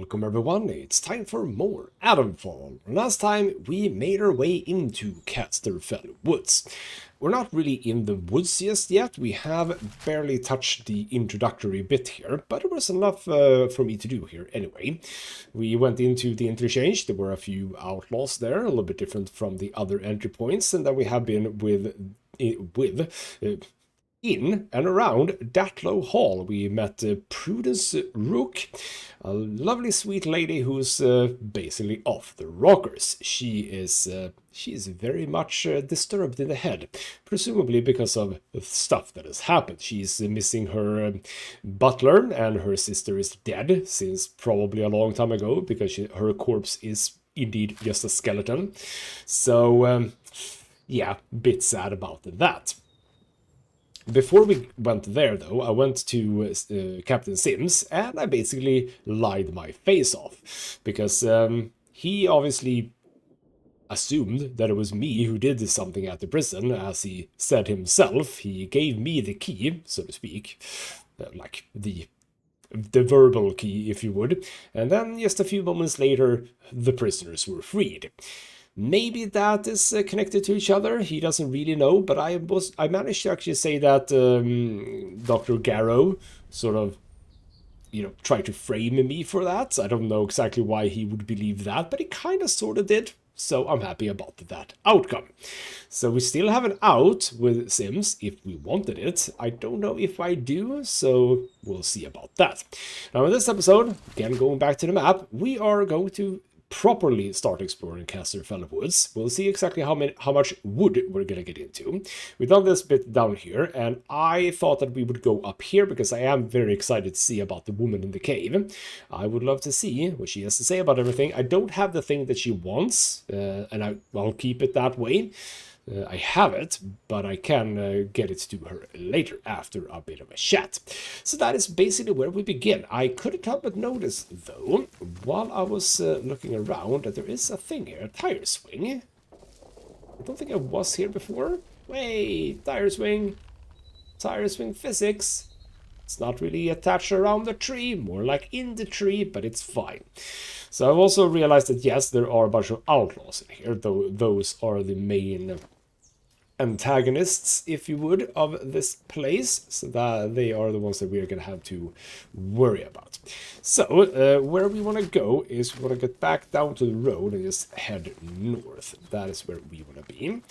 Welcome everyone, it's time for more Atomfall. Last time we made our way into Casterfell woods. We're not really in the woods just yet, we have barely touched the introductory bit here, but it was enough for me to do here anyway. We went into the interchange, there were a few outlaws there, a little bit different from the other entry points, and then we have been in and around Datlow Hall. We met Prudence Rook, a lovely sweet lady who's basically off the rockers. She is very much disturbed in the head, presumably because of stuff that has happened. She's missing her butler, and her sister is dead since probably a long time ago, because her corpse is indeed just a skeleton. So yeah, bit sad about that. Before we went there, though, I went to Captain Sims, and I basically lied my face off, because he obviously assumed that it was me who did something at the prison, as he said himself. He gave me the key, so to speak, like the verbal key, if you would, and then just a few moments later, the prisoners were freed. Maybe that is connected to each other, he doesn't really know, but I managed to actually say that Dr. Garrow sort of, tried to frame me for that. I don't know exactly why he would believe that, but he kind of sort of did, so I'm happy about that outcome. So we still have an out with Sims if we wanted it. I don't know if I do, so we'll see about that. Now in this episode, again going back to the map, we are going to properly start exploring Casterfell woods. We'll see exactly how much wood we're gonna get into. We've done this bit down here, and I thought that we would go up here because I am very excited to see about the woman in the cave. I would love to see what she has to say about everything. I don't have the thing that she wants, and I'll keep it that way. I have it, but I can get it to her later after a bit of a chat. So that is basically where we begin. I couldn't help but notice, though, while I was looking around, that there is a thing here, a tire swing. I don't think I was here before. Wait, tire swing physics. It's not really attached around the tree, more like in the tree, but it's fine. So I've also realized that yes, there are a bunch of outlaws in here, though those are the main antagonists, if you would, of this place, so that they are the ones that we're gonna have to worry about. So where we want to go is we want to get back down to the road and just head north. That is where we want to be.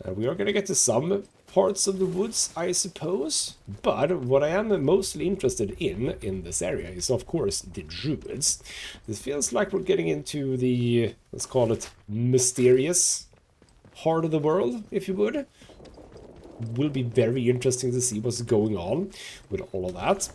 We are gonna get to some parts of the woods, I suppose, but what I am mostly interested in this area is, of course, the druids. This feels like we're getting into the, let's call it, mysterious heart of the world, if you would. Will be very interesting to see what's going on with all of that.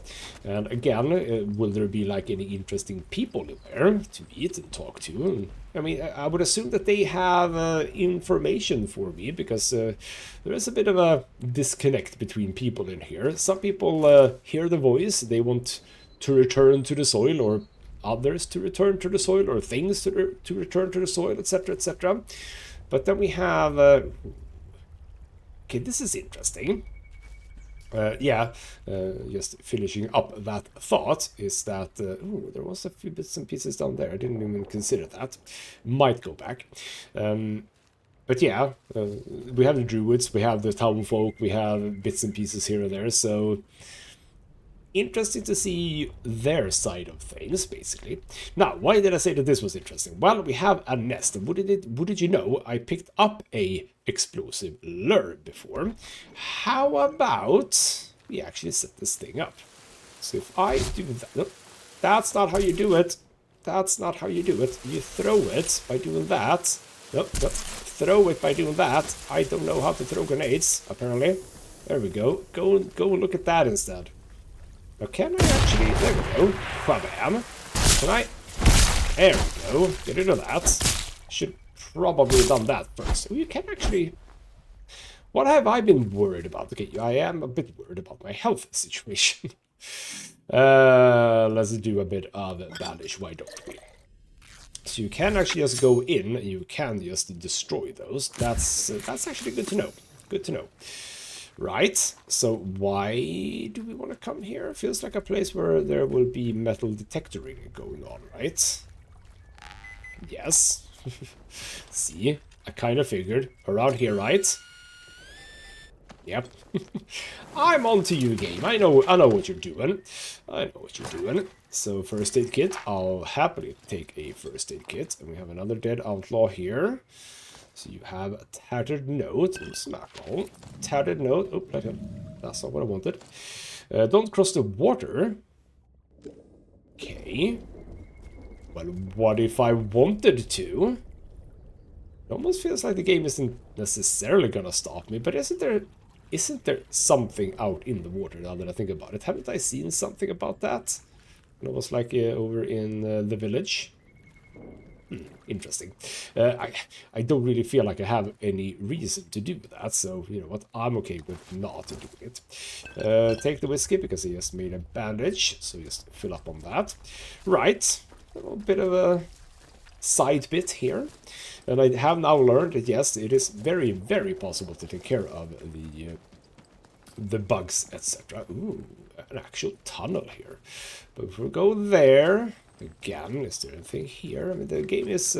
And again, will there be like any interesting people in there to meet and talk to? I mean, I would assume that they have information for me, because there is a bit of a disconnect between people in here. Some people hear the voice, they want to return to the soil, or others to return to the soil, or things to return to the soil, etc., etc. But then we have... okay, this is interesting. Just finishing up that thought is that... ooh, there was a few bits and pieces down there. I didn't even consider that. Might go back. But yeah, we have the druids, we have the town folk, we have bits and pieces here and there, so... interesting to see their side of things, basically. Now, why did I say that this was interesting? Well, we have a nest, and what did you know? I picked up a explosive lure before. How about we actually set this thing up? So if I do that... no, that's not how you do it. That's not how you do it. You throw it by doing that. Nope. Throw it by doing that. I don't know how to throw grenades, apparently. There we go. Go and look at that instead. Now can I actually... there we go. Whabam. Can I... there we go. Get rid of that. Should probably have done that first. Oh, you can actually... what have I been worried about? Okay, I am a bit worried about my health situation. Let's do a bit of bandage, why don't we? So you can actually just go in, and you can just destroy those. That's actually good to know. Good to know. Right, so why do we want to come here? Feels like a place where there will be metal detectoring going on, right? Yes. See, I kind of figured. Around here, right? Yep. I'm on to you, game. I know what you're doing. I know what you're doing. So, first aid kit. I'll happily take a first aid kit. And we have another dead outlaw here. So you have a tattered note. Smackle. Tattered note. Oh, that's not what I wanted. Don't cross the water. Okay. Well, what if I wanted to? It almost feels like the game isn't necessarily gonna stop me, but isn't there something out in the water now that I think about it? Haven't I seen something about that? It was like over in the village. Interesting. I don't really feel like I have any reason to do that, so you know what, I'm okay with not doing it. Take the whiskey because he just made a bandage, so just fill up on that. Right, a little bit of a side bit here. And I have now learned that yes, it is very, very possible to take care of the bugs, etc. Ooh, an actual tunnel here. But if we go there, again, is there anything here? I mean, the game is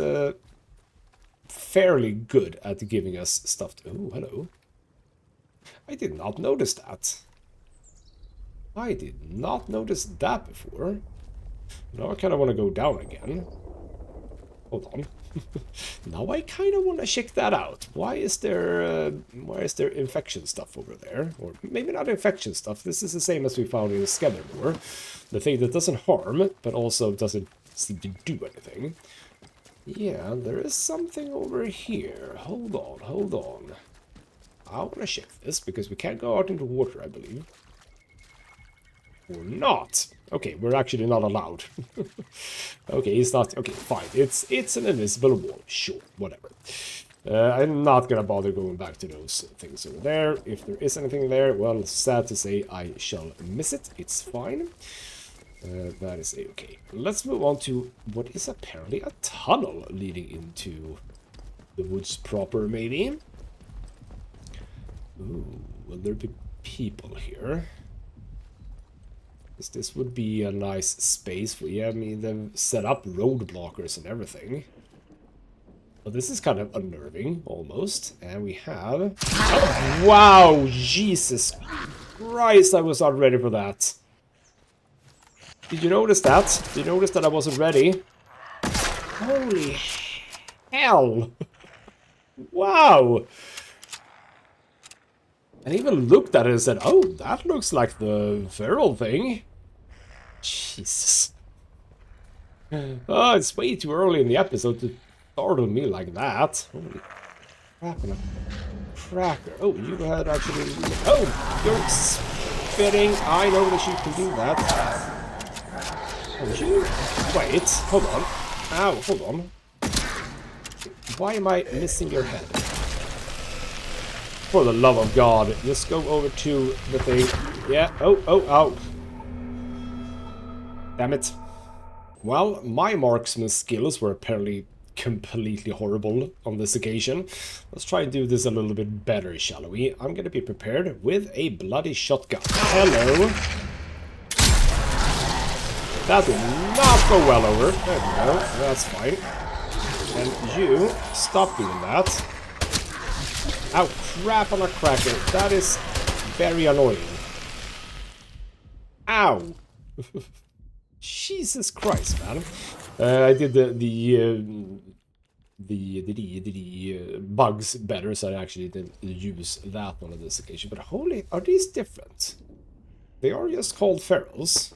fairly good at giving us stuff to... Oh, hello. I did not notice that. I did not notice that before. Now I kind of want to go down again. Hold on. Now I kind of want to check that out. Why is there infection stuff over there? Or maybe not infection stuff. This is the same as we found in Scannermore. The thing that doesn't harm, but also doesn't seem to do anything. Yeah, there is something over here. Hold on, hold on. I want to check this, because we can't go out into water, I believe. Or not. Okay, we're actually not allowed. Okay, it's not... Okay, fine. It's an invisible wall. Sure, whatever. I'm not gonna bother going back to those things over there. If there is anything there, well, sad to say, I shall miss it. It's fine. That is okay. Let's move on to what is apparently a tunnel leading into the woods proper, maybe. Ooh, will there be people here? This would be a nice space for... Yeah, I mean, they've set up road blockers and everything. But this is kind of unnerving, almost. And we have... Oh, wow! Jesus Christ, I was not ready for that. Did you notice that? Did you notice that I wasn't ready? Holy hell! Wow! And even looked at it and said, oh, that looks like the feral thing. Jesus. Oh, it's way too early in the episode to startle me like that. Holy crap and a cracker. Oh, you had actually... Oh, you're spitting. I know that you can do that. Oh, you... Wait, hold on. Ow, hold on. Why am I missing your head? For the love of God, just go over to the thing. Yeah, oh, ow. Damn it. Well, my marksman skills were apparently completely horrible on this occasion. Let's try and do this a little bit better, shall we? I'm gonna be prepared with a bloody shotgun. Hello. That did not go well over. There we go, that's fine. And you, stop doing that. Ow, crap on a cracker. That is very annoying. Ow. Jesus Christ, man. I did the bugs better, so I actually didn't use that one on this occasion. But holy, are these different? They are just called ferals.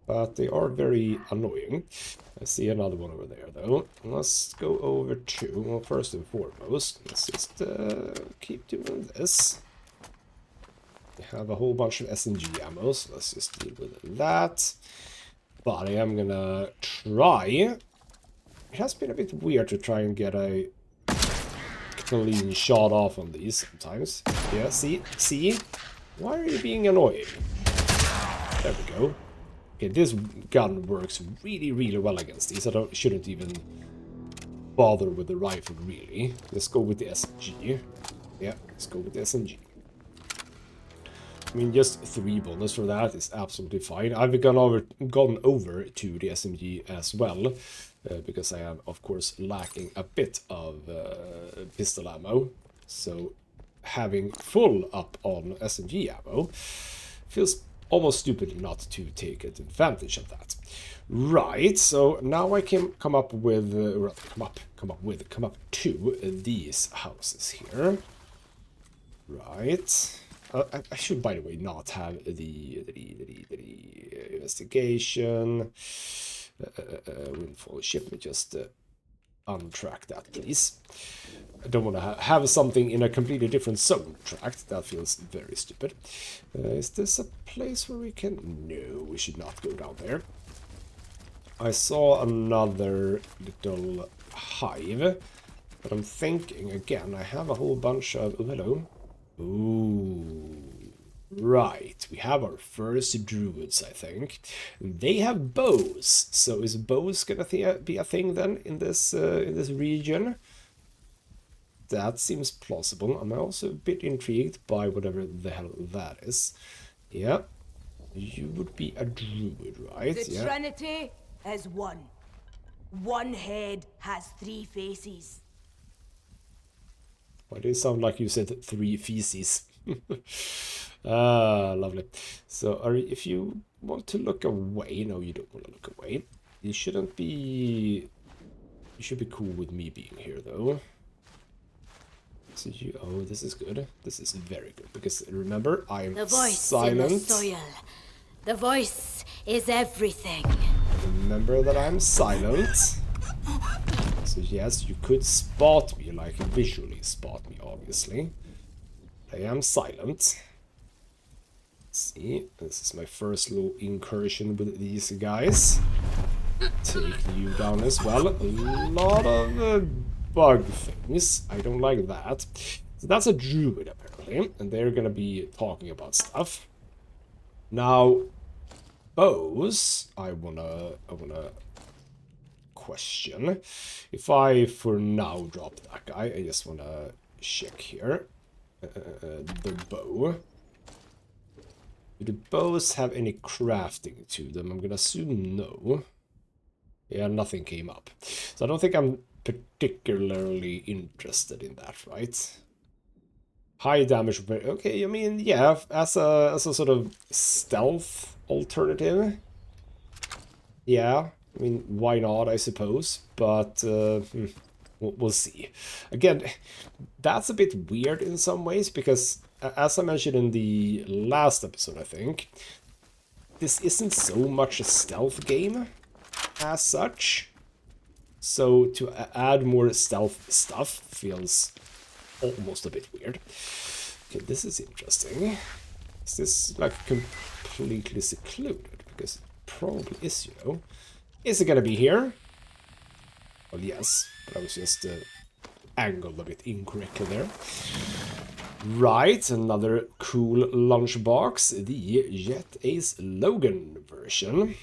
But they are very annoying. I see another one over there, though. Let's go over to... Well, first and foremost, let's just keep doing this. We have a whole bunch of SMG ammo, so let's just deal with that. But I am gonna try... It has been a bit weird to try and get a clean shot off on these sometimes. Yeah, see? Why are you being annoying? There we go. Okay, this gun works really, really well against these. I shouldn't even bother with the rifle, really. Let's go with the SMG. Yeah, let's go with the SMG. I mean, just 3 bonus for that is absolutely fine. I've gone over to the SMG as well, because I am, of course, lacking a bit of pistol ammo. So having full up on SMG ammo feels almost stupid not to take advantage of that. Right, so now I can come up with, come up to these houses here. Right. I should, by the way, not have the investigation. Windfall ship. Let me just untrack that, please. I don't want to have something in a completely different zone tracked. That feels very stupid. Is this a place where we can... No, we should not go down there. I saw another little hive, but I'm thinking, again, I have a whole bunch of... Oh, hello. Ooh, right. We have our first druids, I think. They have bows. So is bows gonna be a thing then in this region? That seems plausible. I'm also a bit intrigued by whatever the hell that is. Yeah, you would be a druid, right? The Trinity is one. One head has 3 faces. Why did it sound like you said 3 feces? Ah, lovely. So, if you want to look away... No, you don't want to look away. You shouldn't be... You should be cool with me being here, though. So you... Oh, this is good. This is very good. Because, remember, I'm the voice silent. In the soil. The voice is everything. Remember that I'm silent. So yes, you could spot me, like visually spot me, obviously. I am silent. Let's see, this is my first little incursion with these guys. Take you down as well. A lot of bug things. I don't like that. So that's a druid, apparently, and they're gonna be talking about stuff. Now, bows, I wanna question. If I, for now, drop that guy, I just want to check here. The bow. Do the bows have any crafting to them? I'm going to assume no. Yeah, nothing came up. So I don't think I'm particularly interested in that, right? High damage. Okay, I mean, yeah, as a sort of stealth alternative. Yeah. I mean, why not, I suppose, but we'll see. Again, that's a bit weird in some ways, because as I mentioned in the last episode, I think, this isn't so much a stealth game as such. So to add more stealth stuff feels almost a bit weird. Okay, this is interesting. Is this like completely secluded? Because it probably is, you know. Is it gonna be here? Well, yes, but I was just angled a bit incorrectly there. Right, another cool lunchbox, the Jet Ace Logan version.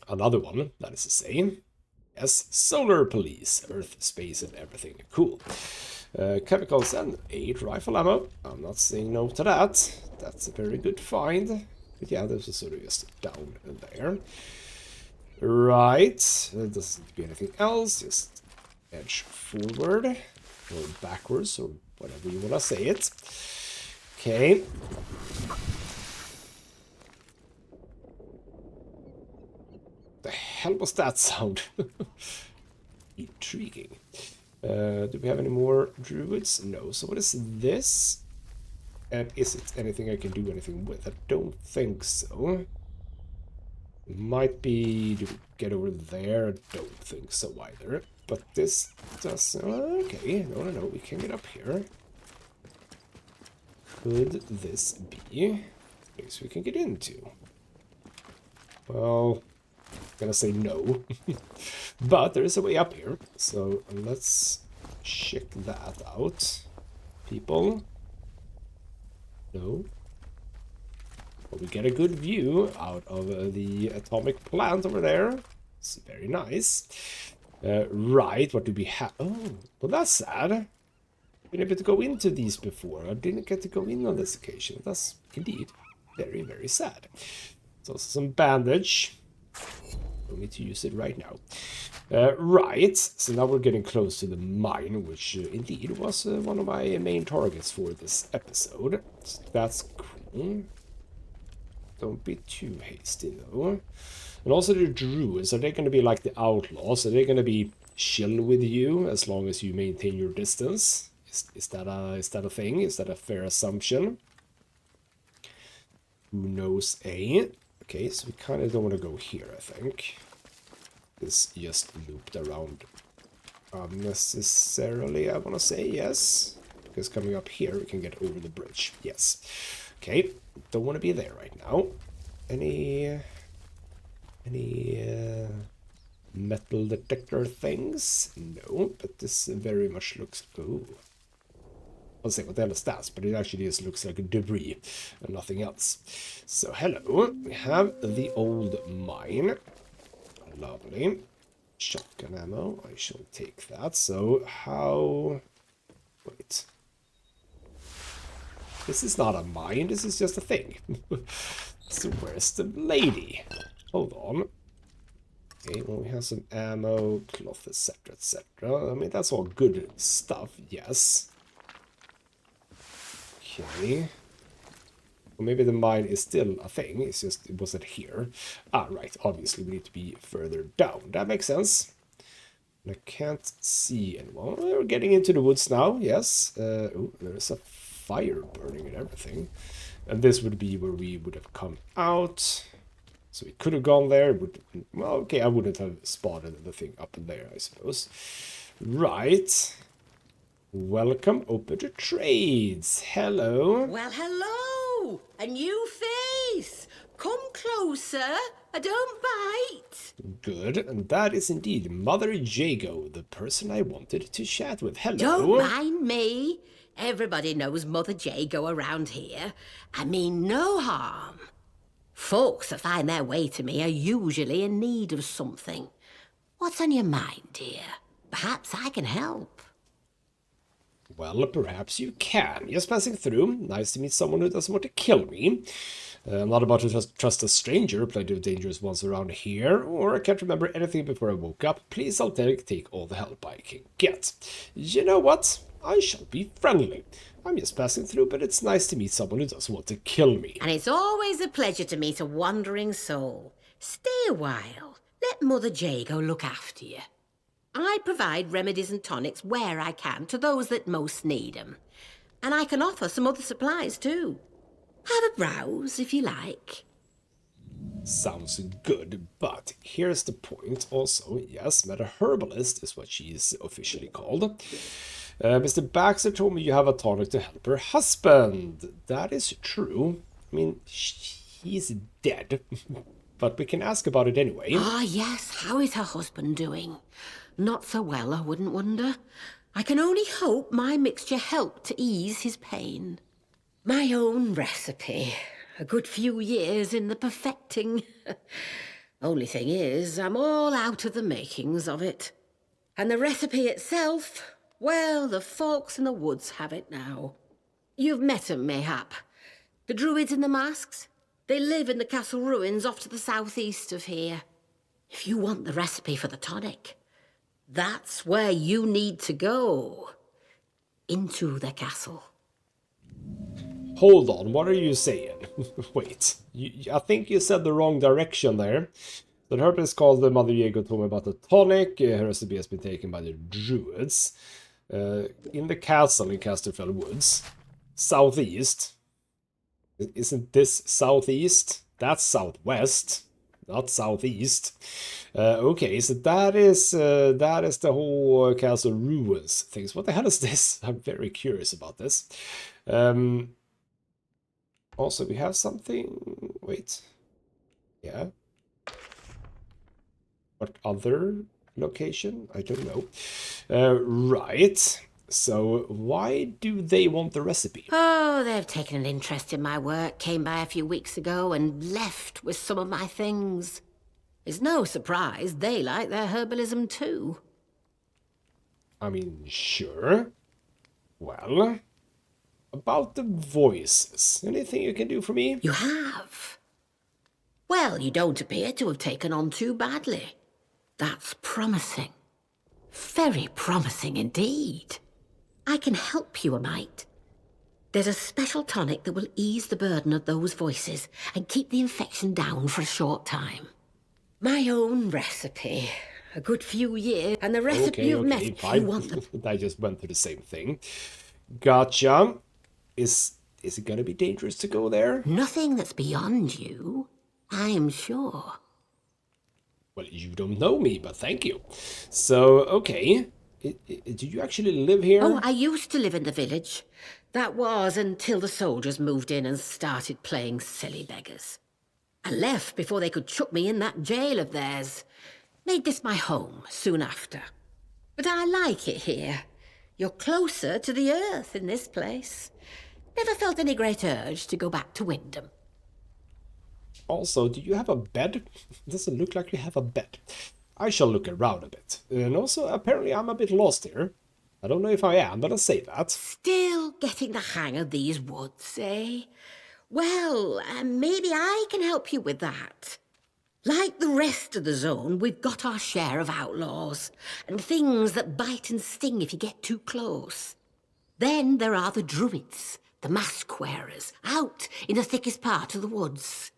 Another one, that is the same. Yes, Solar Police, Earth, Space, and everything. Cool. Chemicals and 8 rifle ammo. I'm not saying no to that. That's a very good find. But yeah, there's a sort of just down there. Right, there doesn't be anything else, just edge forward, or backwards, or whatever you want to say it. Okay. The hell was that sound? Intriguing. Do we have any more druids? No, so what is this? And is it anything I can do anything with? I don't think so. Might be to get over there. I don't think so either. But this does... Okay, no, we can get up here. Could this be a place we can get into? Well, I'm gonna say no. But there is a way up here. So let's check that out. People? No. But we get a good view out of the atomic plant over there. It's very nice. Right, what do we have? Oh, well, that's sad. been able to go into these before. I didn't get to go in on this occasion. That's indeed very, very sad. There's also some bandage. Don't need to use it right now. Right, so now we're getting close to the mine, which indeed was one of my main targets for this episode. So that's cool. Don't be too hasty, though. And also the druids, are they going to be like the outlaws? Are they going to be chill with you as long as you maintain your distance? Is that a thing? Is that a fair assumption? Who knows, eh? Okay, so we kind of don't want to go here, I think. This just looped around unnecessarily, I want to say, yes. Because coming up here, we can get over the bridge, yes. Okay, don't want to be there right now. Any metal detector things? No, but this very much looks... Ooh. I'll say what the hell is that, but it actually just looks like a debris and nothing else. So, hello. We have the old mine. Lovely. Shotgun ammo. I shall take that. So, how... Wait. This is not a mine. This is just a thing. So, where's the lady? Hold on. Okay, well, we have some ammo, cloth, etc., etc. I mean, that's all good stuff, yes. Okay. Well, maybe the mine is still a thing. It's just, it wasn't here. Ah, right. Obviously, we need to be further down. That makes sense. And I can't see anyone. We're getting into the woods now. Yes. Oh, there's a fire burning and everything. And this would be where we would have come out. So we could have gone there. Well, okay, I wouldn't have spotted the thing up in there, I suppose. Right. Welcome, open to trades. Hello. Well, hello. A new face. Come closer. I don't bite. Good, and that is indeed Mother Jago, the person I wanted to chat with. Hello. Don't mind me. Everybody knows Mother Jago around here. I mean no harm. Folks that find their way to me are usually in need of something. What's on your mind, dear? Perhaps I can help. Well, perhaps you can. Just passing through. Nice to meet someone who doesn't want to kill me. I'm not about to trust a stranger. Plenty of dangerous ones around here. Or I can't remember anything before I woke up. Please, I'll take all the help I can get. You know what? I shall be friendly. I'm just passing through, but it's nice to meet someone who doesn't want to kill me. And it's always a pleasure to meet a wandering soul. Stay a while. Let Mother Jago look after you. I provide remedies and tonics where I can to those that most need them. And I can offer some other supplies too. Have a browse if you like. Sounds good, but here's the point also. Yes, Meta Herbalist is what she is officially called. Mr. Baxter told me you have a tonic to help her husband. That is true. I mean, he's dead, but we can ask about it anyway. Ah, yes. How is her husband doing? Not so well, I wouldn't wonder. I can only hope my mixture helped to ease his pain. My own recipe. A good few years in the perfecting. Only thing is, I'm all out of the makings of it. And the recipe itself, well, the folks in the woods have it now. You've met 'em, mayhap. The druids in the masks? They live in the castle ruins off to the southeast of here. If you want the recipe for the tonic, that's where you need to go. Into the castle. Hold on, what are you saying? Wait, I think you said the wrong direction there. The herbalist called the Mother Jago told me about the tonic. Her recipe has been taken by the druids. In the castle in Casterfell Woods. Southeast. Isn't this southeast? That's southwest, not southeast. Okay, so that is the whole castle ruins things. What the hell is this? I'm very curious about this. Also, we have something... Wait. Yeah. What other location? I don't know. Right. So, why do they want the recipe? Oh, they've taken an interest in my work, came by a few weeks ago and left with some of my things. It's no surprise they like their herbalism too. I mean, sure. Well, about the voices. Anything you can do for me? You have? Well, you don't appear to have taken on too badly. That's promising. Very promising indeed. I can help you a mite. There's a special tonic that will ease the burden of those voices and keep the infection down for a short time. My own recipe. A good few years, and the recipe you've met, fine. you want the... I just went through the same thing. Gotcha. Is it gonna be dangerous to go there? Nothing that's beyond you, I am sure. Well, you don't know me, but thank you. So, okay. Do you actually live here? Oh, I used to live in the village. That was until the soldiers moved in and started playing silly beggars. I left before they could chuck me in that jail of theirs. Made this my home soon after. But I like it here. You're closer to the earth in this place. Never felt any great urge to go back to Wyndham. Also, do you have a bed? It doesn't look like you have a bed. I shall look around a bit. And also, apparently I'm a bit lost here. I don't know if I am, but I'll say that. Still getting the hang of these woods, eh? Well, maybe I can help you with that. Like the rest of the zone, we've got our share of outlaws, and things that bite and sting if you get too close. Then there are the druids, the mask wearers, out in the thickest part of the woods.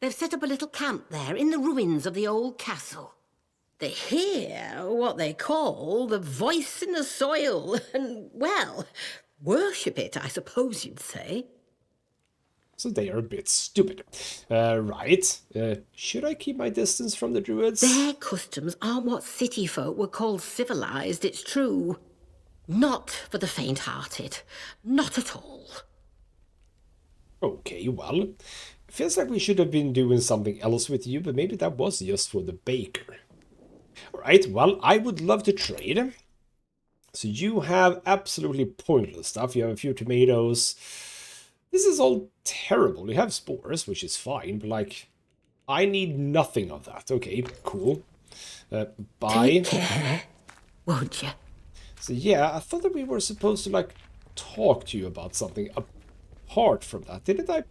They've set up a little camp there in the ruins of the old castle. They hear what they call the voice in the soil, and, well, worship it, I suppose you'd say. So they are a bit stupid. Right. Should I keep my distance from the druids? Their customs aren't what city folk would call civilized, it's true. Not for the faint-hearted. Not at all. Okay, well, feels like we should have been doing something else with you, but maybe that was just for the baker. Alright, well, I would love to trade. So you have absolutely pointless stuff. You have a few tomatoes. This is all terrible. You have spores, which is fine, but, like, I need nothing of that. Okay, cool. Bye. Take care, won't you? So yeah, I thought that we were supposed to, like, talk to you about something apart from that. Didn't I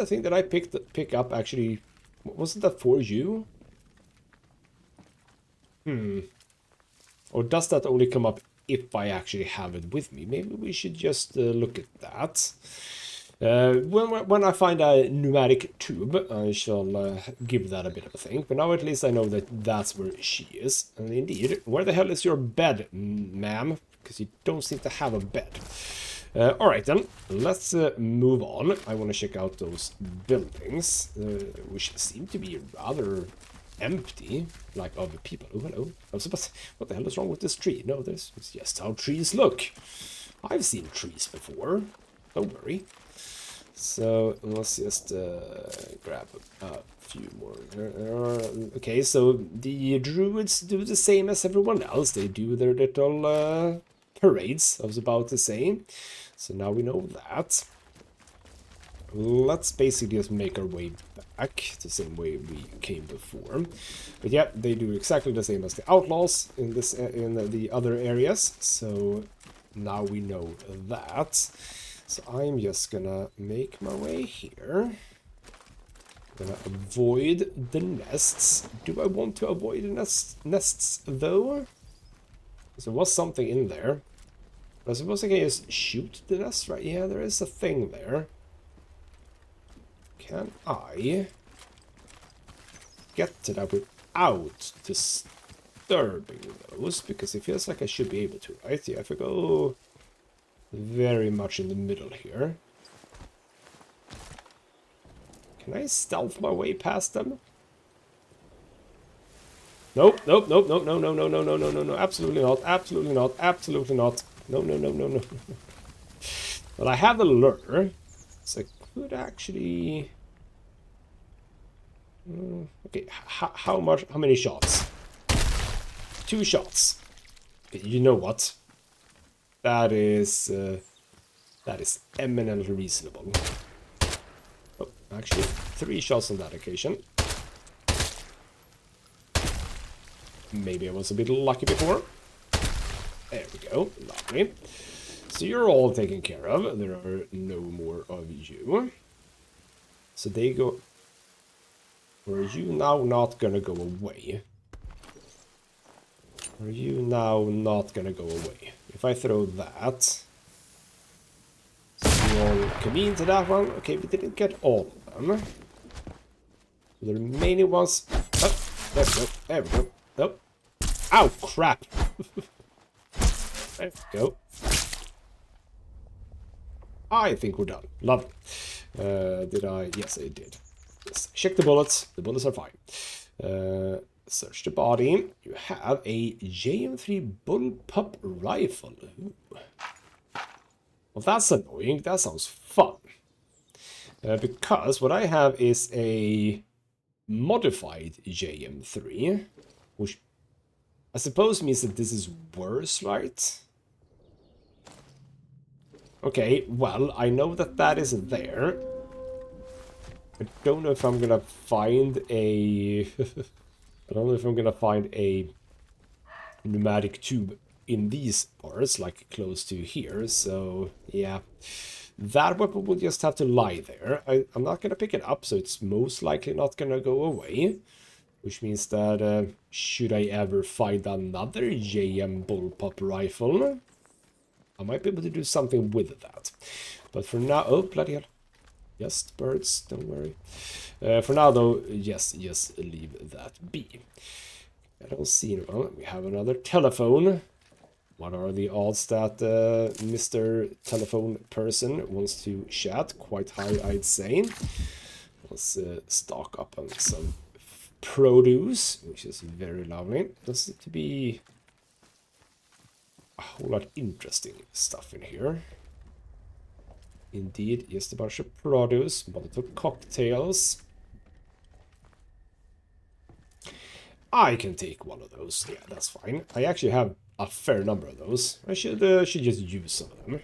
think that I pick up, actually... Wasn't that for you? Or does that only come up if I actually have it with me? Maybe we should just look at that. When I find a pneumatic tube, I shall give that a bit of a think. But now at least I know that that's where she is. And indeed, where the hell is your bed, ma'am? Because you don't seem to have a bed. Alright then, let's move on. I want to check out those buildings, which seem to be rather empty, like other people. Oh, hello. I was supposed to, what the hell is wrong with this tree? No, this is just how trees look. I've seen trees before. Don't worry. So let's just grab a few more. Okay, so the druids do the same as everyone else. They do their little parades, I was about to say. So now we know that. Let's basically just make our way back the same way we came before. But yeah, they do exactly the same as the outlaws in this in the other areas. So now we know that. So I'm just gonna make my way here. I'm gonna avoid the nests. Do I want to avoid the nests though? Because there was something in there. I suppose I can just shoot the nest, right? Yeah, there is a thing there. Can I get to that without disturbing those? Because it feels like I should be able to, right? Yeah, if I go very much in the middle here. Can I stealth my way past them? Nope, nope, nope, nope, no, no, no, no, no, no, no, no, absolutely not, absolutely not, absolutely not. No, no, no, no, no. But I have a lure, so I could actually... Okay, how many shots? 2 shots. Okay, you know what? That is eminently reasonable. Oh, actually, 3 shots on that occasion. Maybe I was a bit lucky before. There we go, lovely. So you're all taken care of. There are no more of you. So they go... Or are you now not gonna go away? Are you now not gonna go away? If I throw that... So you all come into that one. Okay, we didn't get all of them. The remaining ones... Oh, there we go. There we go. Oh. Ow, crap! There we go. I think we're done. Lovely. Did I? Yes, I did. Yes. Check the bullets. The bullets are fine. Search the body. You have a JM3 bullpup rifle. Ooh. Well, that's annoying. That sounds fun. Because what I have is a modified JM3, which I suppose means that this is worse, right? Okay, well, I know that that is there. I don't know if I'm gonna find a... I don't know if I'm gonna find a pneumatic tube in these parts, like close to here, so yeah. That weapon will just have to lie there. I'm not gonna pick it up, so it's most likely not gonna go away. Which means that, should I ever find another JM bullpup rifle, I might be able to do something with that. But for now... Oh, bloody hell. Yes, birds, don't worry. For now, though, yes, just leave that be. I don't see anyone. We have another telephone. What are the odds that Mr. Telephone Person wants to chat? Quite high, I'd say. Let's stock up on some produce, which is very lovely. Does it to be a whole lot interesting stuff in here. Indeed, just a bunch of produce, Molotov cocktails. I can take one of those. Yeah, that's fine. I actually have a fair number of those. I should just use some of them.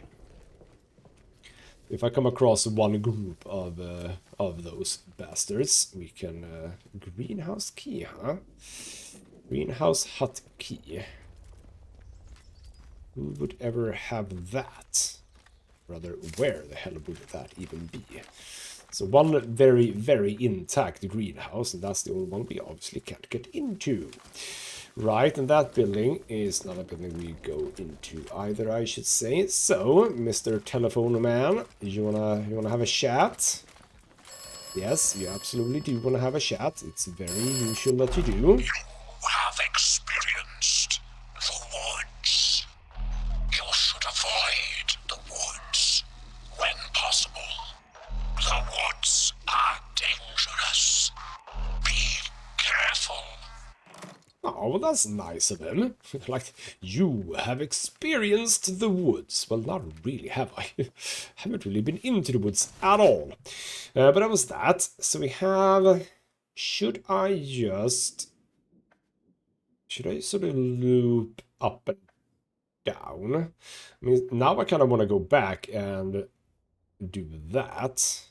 If I come across one group of those bastards, we can... greenhouse key, huh? Greenhouse hut key. Who would ever have that? Rather, where the hell would that even be? So one very, very intact greenhouse, and that's the only one we obviously can't get into. Right, and that building is not a building we go into either, I should say. So, Mr. Telephone Man, you wanna have a chat? Yes, you absolutely do wanna have a chat. It's very usual that you do. You have experienced the woods. You should avoid the woods when possible. The woods are dangerous. Be careful. Oh, well, that's nice of him. Like, you have experienced the woods. Well, not really, have I? Haven't really been into the woods at all. But that was that. So we have... Should I sort of loop up and down? I mean, now I kind of want to go back and do that.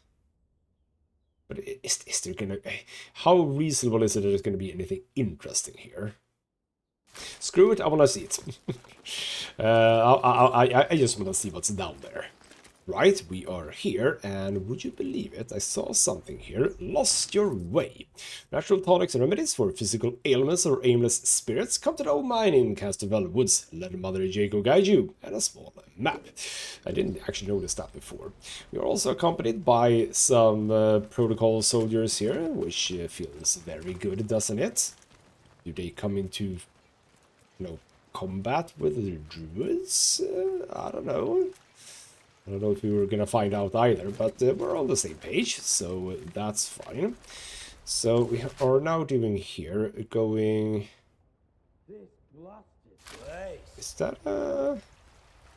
But is there gonna... How reasonable is it that there's gonna be anything interesting here? Screw it, I wanna see it. I just wanna see what's down there. Right, we are here, and would you believe it, I saw something here. Lost your way. Natural tonics and remedies for physical ailments or aimless spirits. Come to the old mine in Casterfell Woods. Let Mother Jaco guide you. And a small map. I didn't actually notice that before. We are also accompanied by some protocol soldiers here, which feels very good, doesn't it? Do they come into, combat with the druids? I don't know. I don't know if we were gonna find out either, but we're on the same page, so that's fine. So we are now doing here, going... Is that a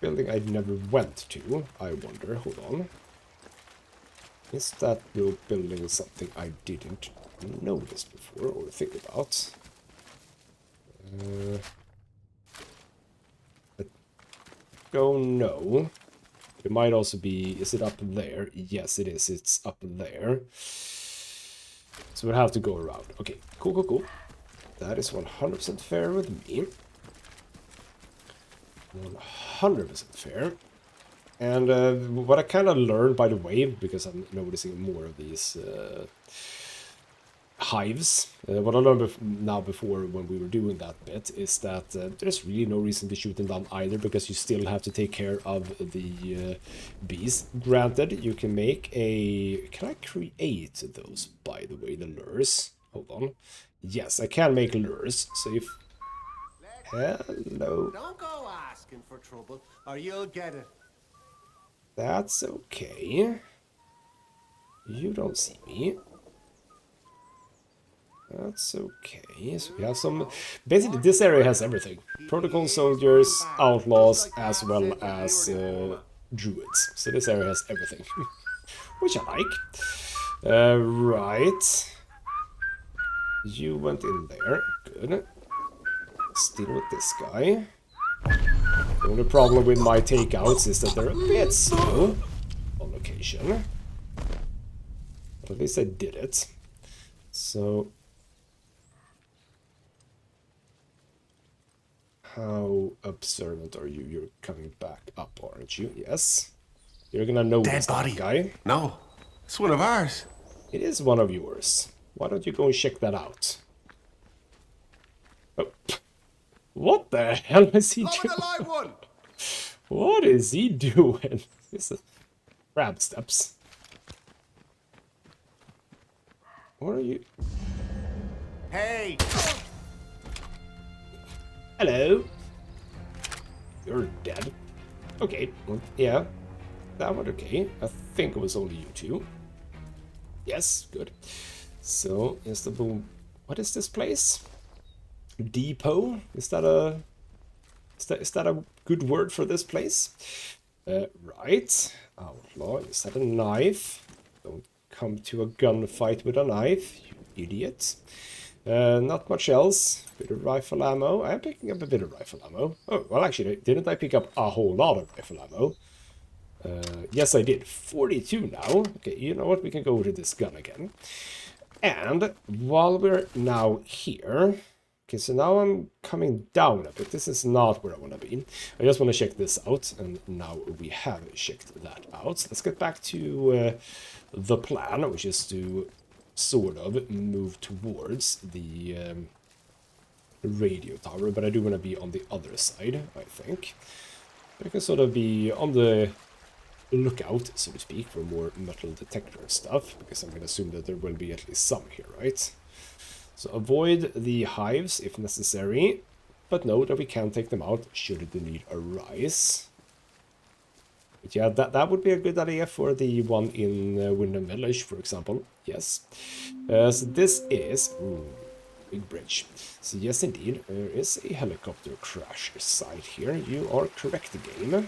building I never went to? I wonder, hold on. Is that building something I didn't notice before or think about? I don't know. It might also be... Is it up there? Yes, it is. It's up there. So we'll have to go around. Okay, cool. That is 100% fair with me. 100% fair. And what I kind of learned, by the way, because I'm noticing more of these hives, what I learned now before when we were doing that bit is that there's really no reason to shoot them down either, because you still have to take care of the bees. Granted, you can make a... Can I create those, by the way, the lures? Hold on. Yes, I can make lures. So if... Hello. Don't go asking for trouble, or you'll get it. That's okay. You don't see me. That's okay. So we have some... Basically, this area has everything. Protocol soldiers, outlaws, as well as druids. So this area has everything. Which I like. Right. You went in there. Good. Let's deal with this guy. The only problem with my takeouts is that they're a bit slow on location. But at least I did it. So... How observant are you? You're coming back up, aren't you? Yes. You're gonna notice that guy. No, it's one of ours. It is one of yours. Why don't you go and check that out? Oh. What the hell is he doing? Alive one. What is he doing? This is crab steps. What are you? Hey. Hello. You're dead. Okay. Well, yeah. That one okay. I think it was only you two. Yes. Good. So, is the boom... What is this place? Depot? Is that a good word for this place? Right. Outlaw. Is that a knife? Don't come to a gunfight with a knife, you idiot. Not much else. Bit of rifle ammo. I am picking up a bit of rifle ammo. Oh, well, actually, didn't I pick up a whole lot of rifle ammo? Yes, I did. 42 now. Okay, you know what? We can go to this gun again. And while we're now here... Okay, so now I'm coming down a bit. This is not where I want to be. I just want to check this out, and now we have checked that out. So let's get back to the plan, which is to sort of move towards the radio tower, but I do want to be on the other side, I think. I can sort of be on the lookout, so to speak, for more metal detector stuff, because I'm going to assume that there will be at least some here, right? So avoid the hives if necessary, but know that we can take them out should the need arise. But yeah, that would be a good idea for the one in Wyndham Village, for example. Yes. So this is... Ooh, big bridge. So yes, indeed, there is a helicopter crash site here. You are correct, game.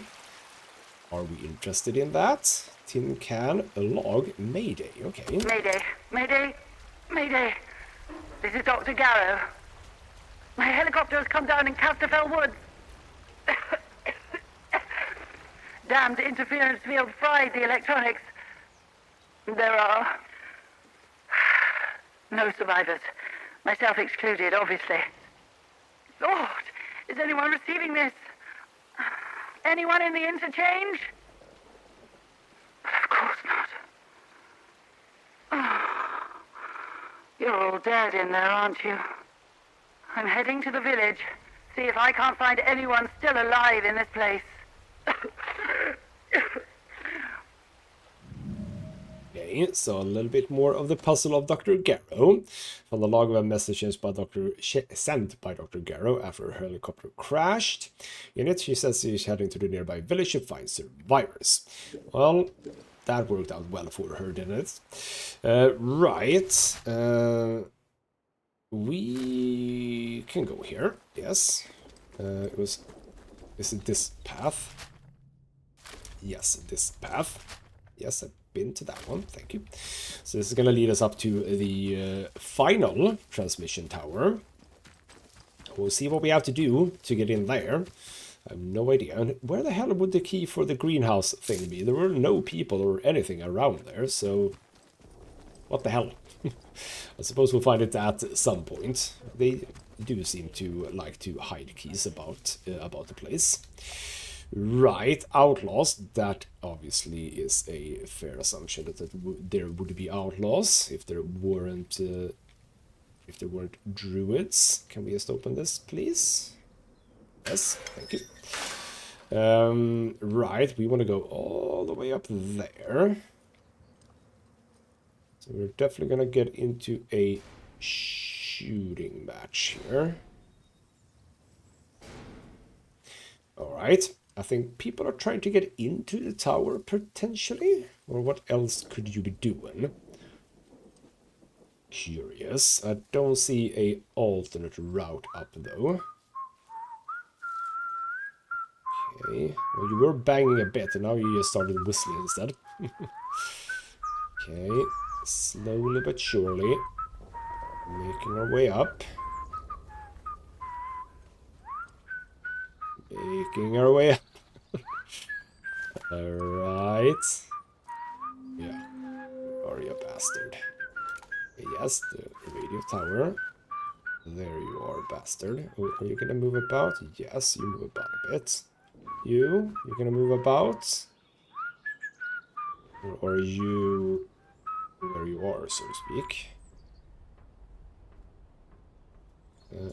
Are we interested in that? Tin can, a log, mayday. Okay. Mayday, mayday, mayday. This is Dr. Garrow. My helicopter has come down in Casterfell woods. Damned interference field fried the electronics. There are no survivors. Myself excluded, obviously. Lord, is anyone receiving this? Anyone in the interchange? Of course not. Oh, you're all dead in there, aren't you? I'm heading to the village. See if I can't find anyone still alive in this place. Okay, so a little bit more of the puzzle of Dr. Garrow. From the log of messages sent by Dr. Garrow after her helicopter crashed. In it, she says she's heading to the nearby village to find survivors. Well, that worked out well for her, didn't it? Right. We can go here. Yes. Is it this path? Yes, this path. Yes, I've been to that one. Thank you. So this is going to lead us up to the final transmission tower. We'll see what we have to do to get in there. I have no idea. And where the hell would the key for the greenhouse thing be? There were no people or anything around there, so... What the hell? I suppose we'll find it at some point. They do seem to like to hide keys about the place. Right, outlaws. That obviously is a fair assumption that there would be outlaws if there weren't druids. Can we just open this, please? Yes, thank you. Right, we want to go all the way up there. So we're definitely gonna get into a shooting match here. All right. I think people are trying to get into the tower, potentially. Or what else could you be doing? Curious. I don't see a alternate route up, though. Okay. Well, you were banging a bit, and now you just started whistling instead. Okay. Slowly but surely. Making our way up. Making our way up. Alright. Yeah. Are you a bastard? Yes, the radio tower. There you are, bastard. Oh, are you gonna move about? Yes, you move about a bit. You're gonna move about? Or are you where you are, so to speak?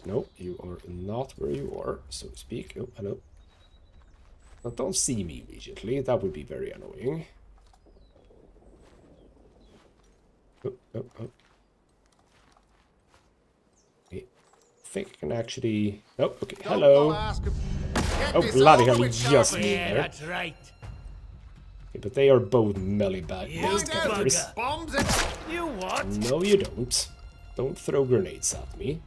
No, you are not where you are, so to speak. Oh, hello. Now, don't see me immediately. That would be very annoying. Oh. Okay. I think I can actually... Oh, okay. Hello. Oh, bloody hell, he just moved there. That's right. Okay, but they are both melee-based characters. You what? No, you don't. Don't throw grenades at me.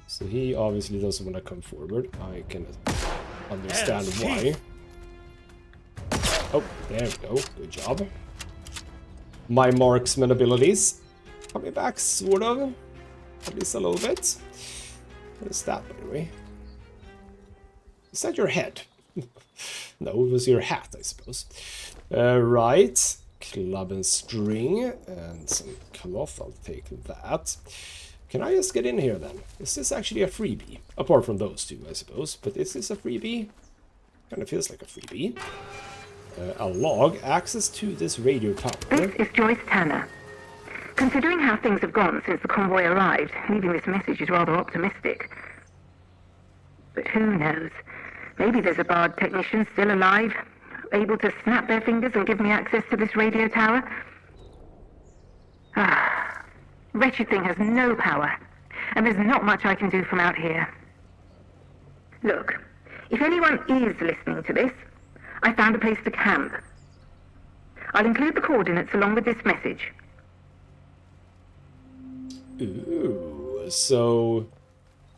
So he obviously doesn't want to come forward. I can understand why. Oh, there we go. Good job. My marksman abilities coming back, sort of. At least a little bit. What is that, by the way? Is that your head? No, it was your hat, I suppose. Right. Club and string and some cloth. I'll take that. Can I just get in here then? Is this actually a freebie? Apart from those two, I suppose. But is this a freebie? Kind of feels like a freebie. A log. Access to this radio tower. This is Joyce Tanner. Considering how things have gone since the convoy arrived, leaving this message is rather optimistic. But who knows? Maybe there's a bard technician still alive, able to snap their fingers and give me access to this radio tower. Ah, wretched thing has no power, and there's not much I can do from out here. Look, if anyone is listening to this, I found a place to camp. I'll include the coordinates along with this message. Ooh, so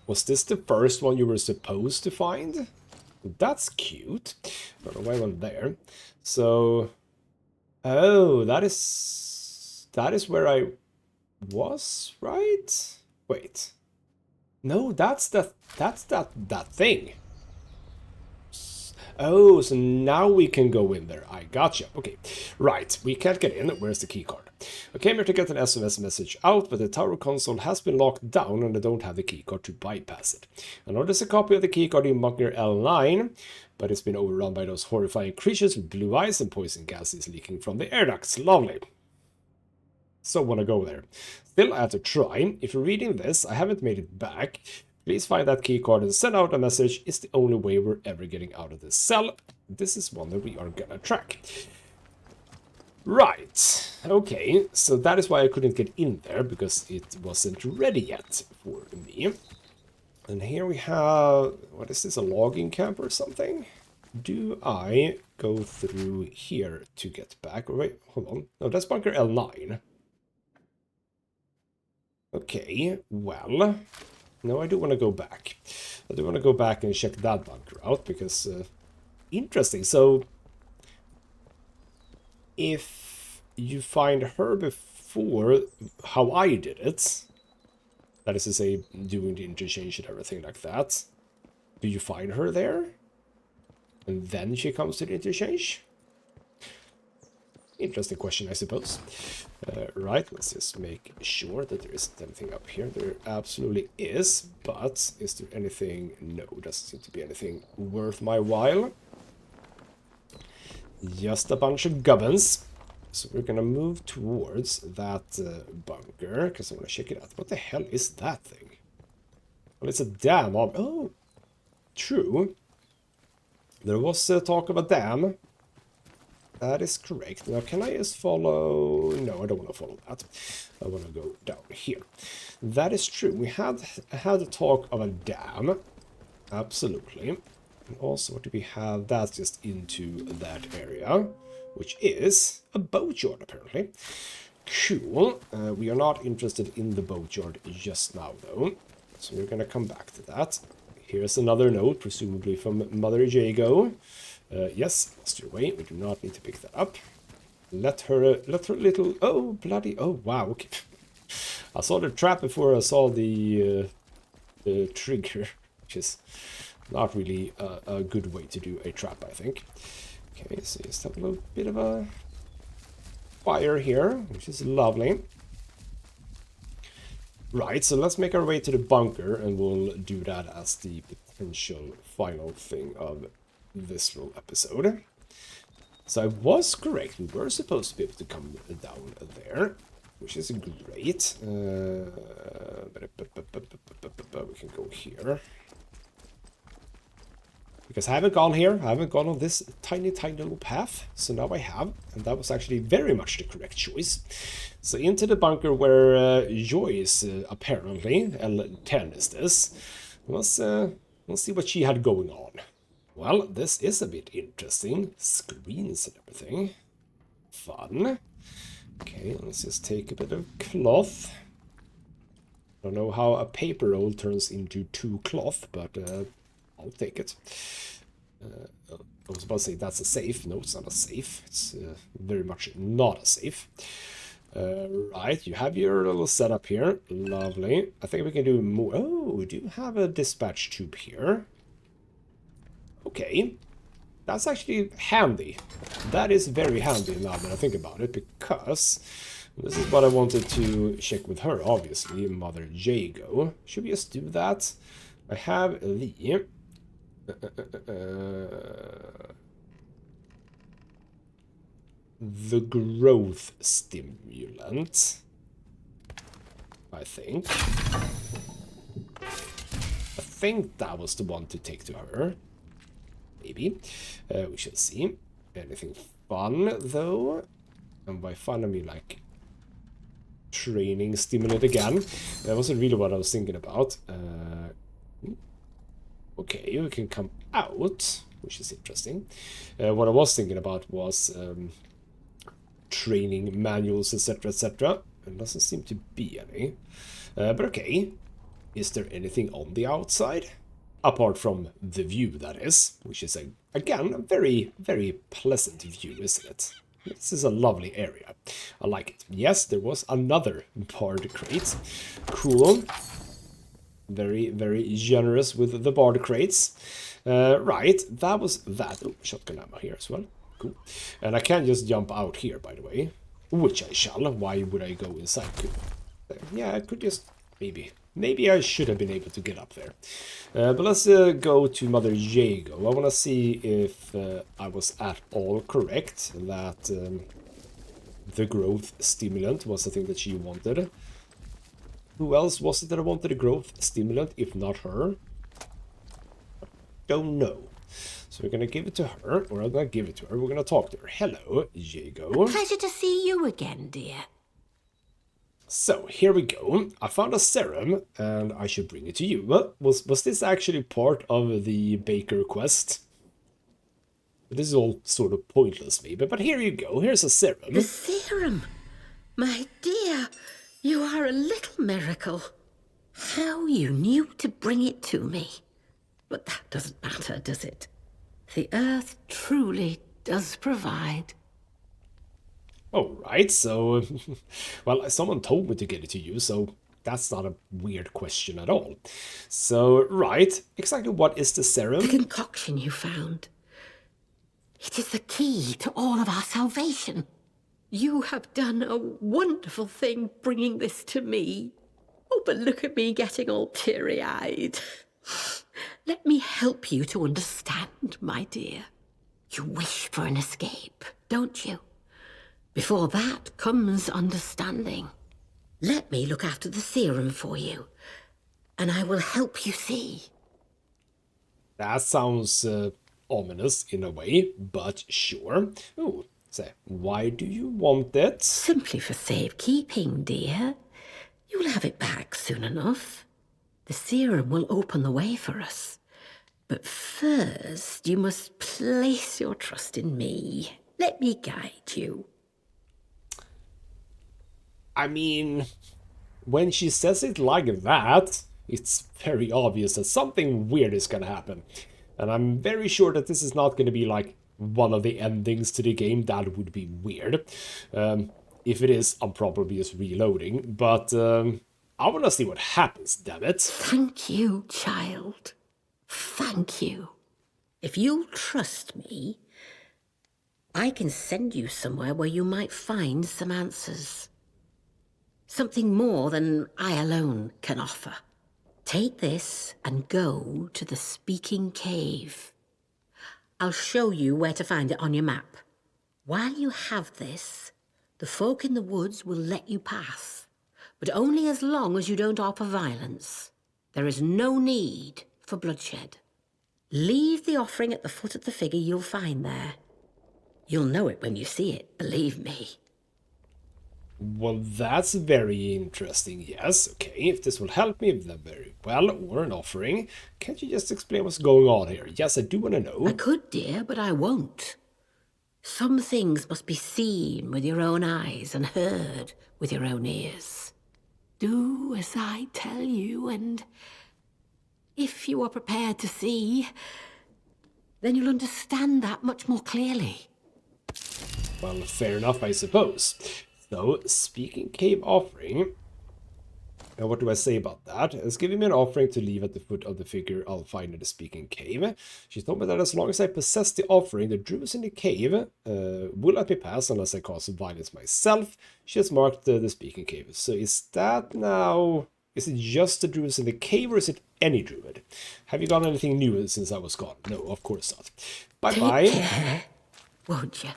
was this the first one you were supposed to find? That's cute. I don't know why I went there. So, oh, that is where I was, right? Wait, no, that's that thing. Oh, so now we can go in there. I gotcha. Okay, right. We can't get in. Where's the key card? I came here to get an SOS message out, but the tower console has been locked down and I don't have the key card to bypass it. I know there's a copy of the key card in bunker L9, but it's been overrun by those horrifying creatures with blue eyes and poison gases leaking from the air ducts. Lovely. So want to go there. Still, I have to try. If you're reading this, I haven't made it back. Please find that key card and send out a message. It's the only way we're ever getting out of this cell. This is one that we are gonna track. Right. Okay, so that is why I couldn't get in there, because it wasn't ready yet for me. And here we have... What is this, a logging camp or something? Do I go through here to get back? Or wait, hold on. No, that's bunker L9. Okay, well... No, I do want to go back. I do want to go back and check that bunker out, because... interesting, so... If you find her before how I did it, that is to say, doing the interchange and everything like that, do you find her there? And then she comes to the interchange? Interesting question, I suppose. Right, let's just make sure that there isn't anything up here. There absolutely is, but is there anything? No, doesn't seem to be anything worth my while. just a bunch of gubbins. So we're gonna move towards that bunker, because I want to check it out. What the hell is that thing? Well, it's a dam of... Oh, true. There was talk of a dam. That is correct. Now, can I just follow... No, I don't want to follow that. I want to go down here. That is true. We had a talk of a dam. Absolutely. And also, what do we have? That's just into that area, which is a boatyard, apparently. Cool. We are not interested in the boatyard just now, though. So we're going to come back to that. Here's another note, presumably from Mother Jago. Yes, lost your way. We do not need to pick that up. Let her little... Oh, bloody... Oh, wow. Okay. I saw the trap before I saw the trigger, which is not really a good way to do a trap, I think. Okay, so just have a little bit of a fire here, which is lovely. Right, so let's make our way to the bunker, and we'll do that as the potential final thing of this little episode. So I was correct, we were supposed to be able to come down there, which is great. We can go here. Because I haven't gone here, I haven't gone on this tiny little path, so now I have, and that was actually very much the correct choice. So into the bunker where Joyce apparently, L10 is this. Let's see what she had going on. Well, this is a bit interesting. Screens and everything. Fun. Okay, let's just take a bit of cloth. I don't know how a paper roll turns into 2 cloth, but I'll take it. I was about to say that's a safe. No, it's not a safe. It's very much not a safe. Right, you have your little setup here. Lovely. I think we can do more. Oh, we do have a dispatch tube here. Okay. That's actually handy. That is very handy now that I think about it, because this is what I wanted to check with her, obviously, Mother Jago. Should we just do that? I have the... the growth stimulant, I think. I think that was the one to take to her. Maybe. We shall see. Anything fun, though? And by fun, I mean, like, training stimulant again. That wasn't really what I was thinking about. Okay, we can come out, which is interesting. What I was thinking about was training manuals, etc., etc. There doesn't seem to be any. But okay, is there anything on the outside? Apart from the view, that is, which is, again, a very, very pleasant view, isn't it? This is a lovely area. I like it. Yes, there was another bard crate. Cool. Very, very generous with the bard crates. Right, that was that. Oh, shotgun ammo here as well. Cool. And I can just jump out here, by the way. Which I shall. Why would I go inside? Yeah, I could just... Maybe I should have been able to get up there. But let's go to Mother Jago. I want to see if I was at all correct. That the growth stimulant was the thing that she wanted. Who else was it that I wanted a growth stimulant, if not her? Don't know. So we're going to give it to her, or I'm going to give it to her. We're going to talk to her. Hello, Jago. Pleasure to see you again, dear. So, here we go. I found a serum, and I should bring it to you. Well, was this actually part of the Baker quest? This is all sort of pointless, maybe, but here you go. Here's a serum. The serum? My dear, you are a little miracle. How you knew to bring it to me. But that doesn't matter, does it? The Earth truly does provide. All right, so, well, someone told me to get it to you, so that's not a weird question at all. So, right, exactly what is the serum? The concoction you found. It is the key to all of our salvation. You have done a wonderful thing bringing this to me. Oh, but look at me getting all teary-eyed. Let me help you to understand, my dear. You wish for an escape, don't you? Before that comes understanding. Let me look after the serum for you, and I will help you see. That sounds ominous in a way, but sure. Ooh, say, why do you want it? Simply for safekeeping, dear. You'll have it back soon enough. The serum will open the way for us. But first, you must place your trust in me. Let me guide you. I mean, when she says it like that, it's very obvious that something weird is gonna happen. And I'm very sure that this is not gonna be like one of the endings to the game. That would be weird. If it is, I'm probably just reloading. But I wanna see what happens, damn it. Thank you, child. Thank you. If you'll trust me, I can send you somewhere where you might find some answers. Something more than I alone can offer. Take this and go to the Speaking Cave. I'll show you where to find it on your map. While you have this, the folk in the woods will let you pass, but only as long as you don't offer violence. There is no need for bloodshed. Leave the offering at the foot of the figure you'll find there. You'll know it when you see it, believe me. Well, that's very interesting, yes. Okay, if this will help me, then very well. Or an offering. Can't you just explain what's going on here? Yes, I do want to know. I could, dear, but I won't. Some things must be seen with your own eyes and heard with your own ears. Do as I tell you, and if you are prepared to see, then you'll understand that much more clearly. Well, fair enough, I suppose. So, Speaking Cave offering. And what do I say about that? It's giving me an offering to leave at the foot of the figure I'll find in the Speaking Cave. She told me that as long as I possess the offering, the druids in the cave will let me pass unless I cause violence myself. She has marked the Speaking Cave. So is that now... Is it just the druids in the cave, or is it any druid? Have you got anything new since I was gone? No, of course not. Bye-bye. Take care, won't you?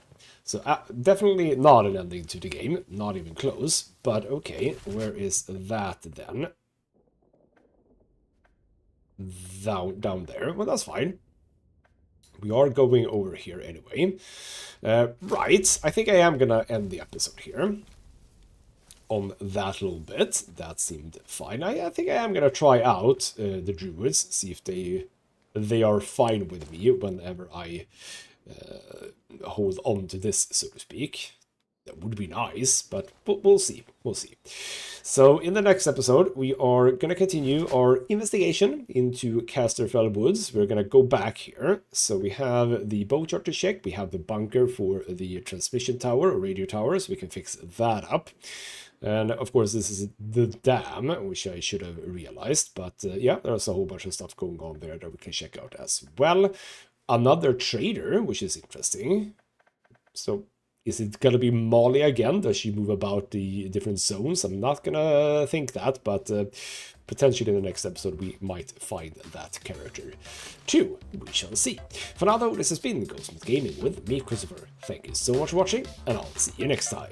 So definitely not an ending to the game, not even close, but okay, where is that then? Down there, well that's fine. We are going over here anyway. Right, I think I am gonna end the episode here. On that little bit, that seemed fine. I think I am gonna try out the druids, see if they are fine with me whenever I hold on to this, so to speak. That would be nice, but we'll see. We'll see. So in the next episode, we are going to continue our investigation into Casterfell Woods. We're going to go back here. So we have the bow chart to check. We have the bunker for the transmission tower or radio tower, so we can fix that up. And of course, this is the dam, which I should have realized. But yeah, there's a whole bunch of stuff going on there that we can check out as well. Another trader, which is interesting. So, is it gonna be Molly again? Does she move about the different zones? I'm not gonna think that, but potentially in the next episode we might find that character too. We shall see. For now though, this has been Ghostmutgaming with me, Christopher. Thank you so much for watching, and I'll see you next time.